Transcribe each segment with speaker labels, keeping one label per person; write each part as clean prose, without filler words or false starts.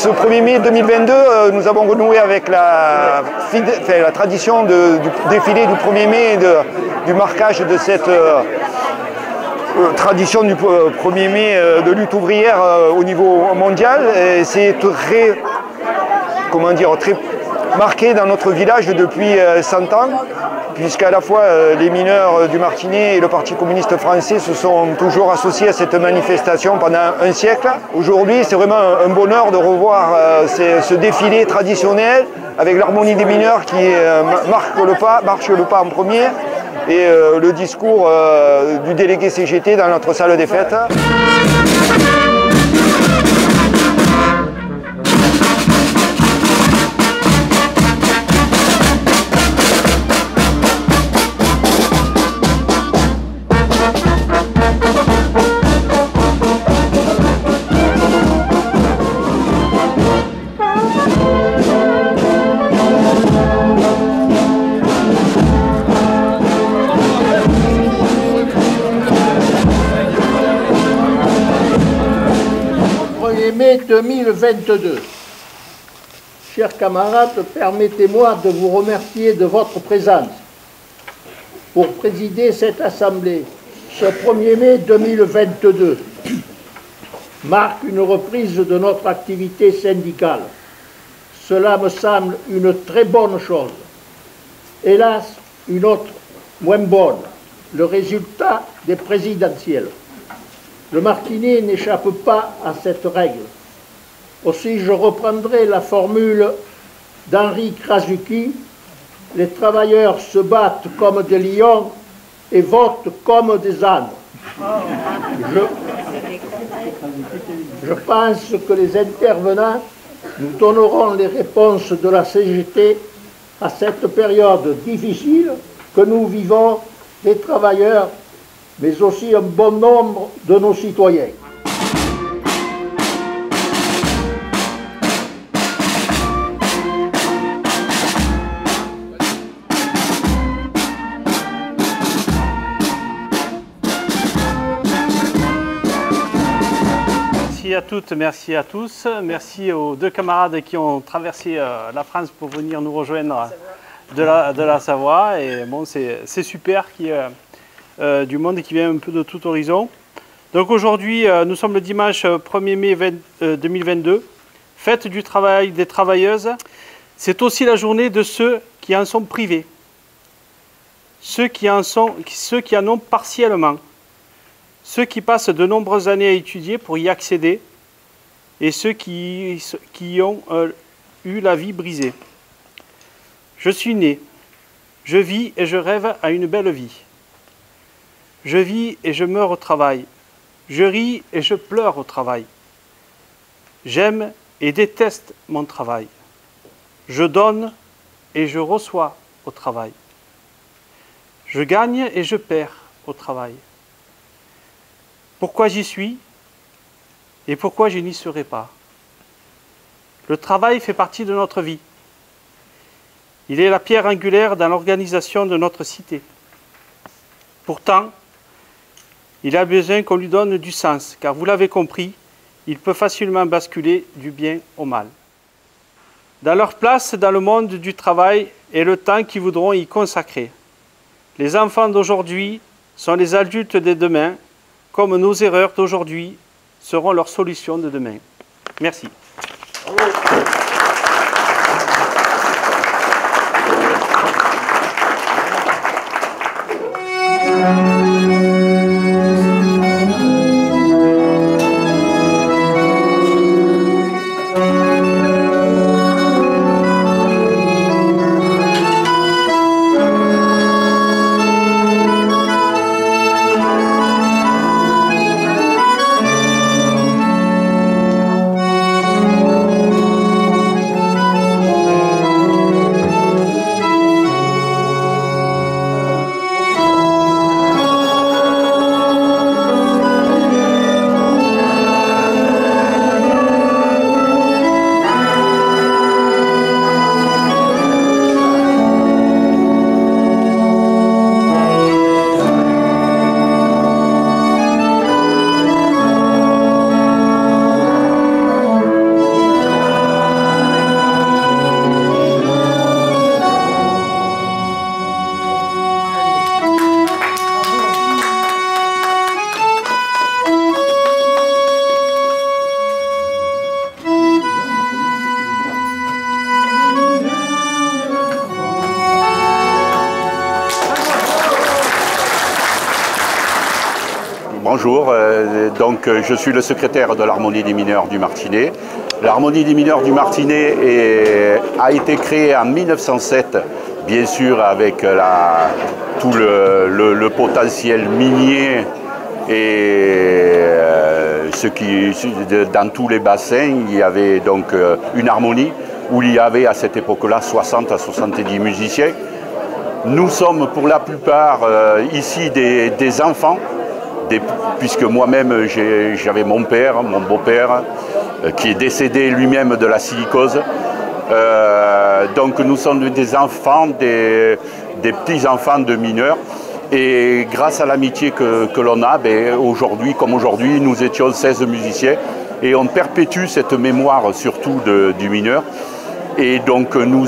Speaker 1: ce 1er mai 2022, nous avons renoué avec la tradition du défilé du 1er mai et du marquage de cette tradition du 1er mai de lutte ouvrière au niveau mondial. C'est très, très marqué dans notre village depuis 100 ans, puisqu'à la fois les mineurs du Martinet et le Parti communiste français se sont toujours associés à cette manifestation pendant un siècle. Aujourd'hui, c'est vraiment un bonheur de revoir ce défilé traditionnel avec l'harmonie des mineurs qui marche le pas en premier, et le discours du délégué CGT dans notre salle des fêtes.
Speaker 2: Mai 2022. Chers camarades, permettez-moi de vous remercier de votre présence pour présider cette assemblée. Ce 1er mai 2022 marque une reprise de notre activité syndicale. Cela me semble une très bonne chose. Hélas, une autre moins bonne, le résultat des présidentielles. Le Martinet n'échappe pas à cette règle. Aussi, je reprendrai la formule d'Henri Krasuki: les travailleurs se battent comme des lions et votent comme des ânes. Je pense que les intervenants nous donneront les réponses de la CGT à cette période difficile que nous vivons, les travailleurs, mais aussi un bon nombre de nos citoyens.
Speaker 3: Merci à toutes, merci à tous. Merci aux deux camarades qui ont traversé la France pour venir nous rejoindre de la Savoie. Et bon, c'est super qu'il y ait du monde qui vient un peu de tout horizon. Donc aujourd'hui, nous sommes le dimanche 1er mai 2022, fête du travail des travailleuses. C'est aussi la journée de ceux qui en sont privés, ceux qui en ont partiellement, ceux qui passent de nombreuses années à étudier pour y accéder, et ceux qui ont eu la vie brisée. Je suis né, je vis et je rêve à une belle vie. Je vis et je meurs au travail, je ris et je pleure au travail. J'aime et déteste mon travail. Je donne et je reçois au travail. Je gagne et je perds au travail. Pourquoi j'y suis et pourquoi je n'y serai pas? Le travail fait partie de notre vie. Il est la pierre angulaire dans l'organisation de notre cité. Pourtant, il a besoin qu'on lui donne du sens, car vous l'avez compris, il peut facilement basculer du bien au mal. Dans leur place dans le monde du travail et le temps qu'ils voudront y consacrer. Les enfants d'aujourd'hui sont les adultes de demain, comme nos erreurs d'aujourd'hui seront leurs solutions de demain. Merci.
Speaker 4: bonjour. Donc, je suis le secrétaire de l'Harmonie des mineurs du Martinez. L'Harmonie des mineurs du Martinez a été créée en 1907, bien sûr avec tout le potentiel minier et dans tous les bassins, il y avait donc une harmonie où il y avait à cette époque-là 60 à 70 musiciens. Nous sommes pour la plupart ici des enfants, puisque moi-même j'avais mon père, mon beau-père, qui est décédé lui-même de la silicose. Donc nous sommes des enfants, des petits-enfants de mineurs. Et grâce à l'amitié que l'on a, aujourd'hui, comme aujourd'hui, nous étions 16 musiciens et on perpétue cette mémoire surtout du mineur. Et donc nous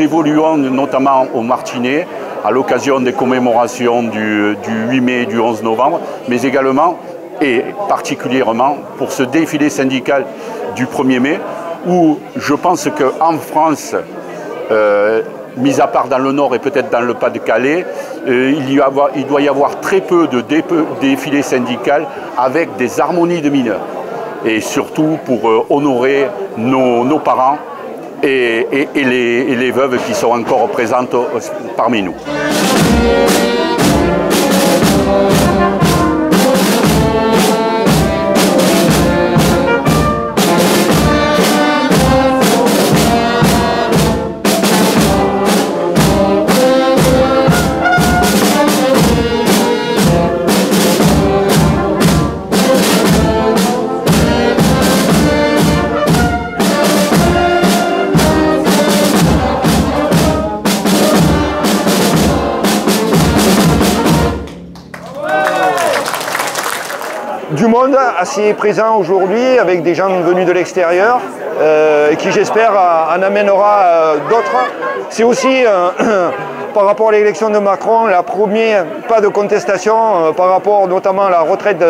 Speaker 4: évoluons notamment au Martinez à l'occasion des commémorations du 8 mai et du 11 novembre, mais également et particulièrement pour ce défilé syndical du 1er mai, où je pense qu'en France, mis à part dans le Nord et peut-être dans le Pas-de-Calais, il doit y avoir très peu de défilés syndicaux avec des harmonies de mineurs. Et surtout pour honorer nos parents et les veuves qui sont encore présentes parmi nous.
Speaker 1: Du monde assez présent aujourd'hui avec des gens venus de l'extérieur qui j'espère en amènera d'autres. C'est aussi par rapport à l'élection de Macron la première pas de contestation par rapport notamment à la retraite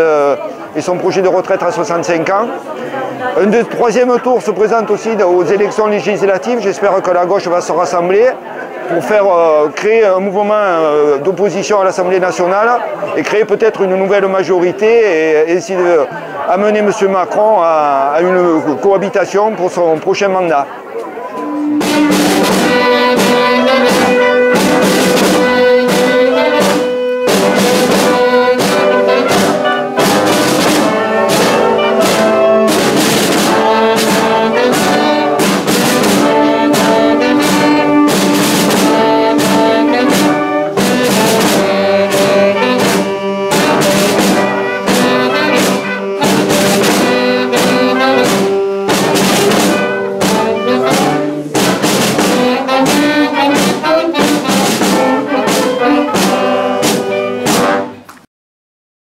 Speaker 1: et son projet de retraite à 65 ans. Un troisième tour se présente aussi aux élections législatives. J'espère que la gauche va se rassembler pour faire créer un mouvement d'opposition à l'Assemblée nationale et créer peut-être une nouvelle majorité et ainsi amener M. Macron à une cohabitation pour son prochain mandat.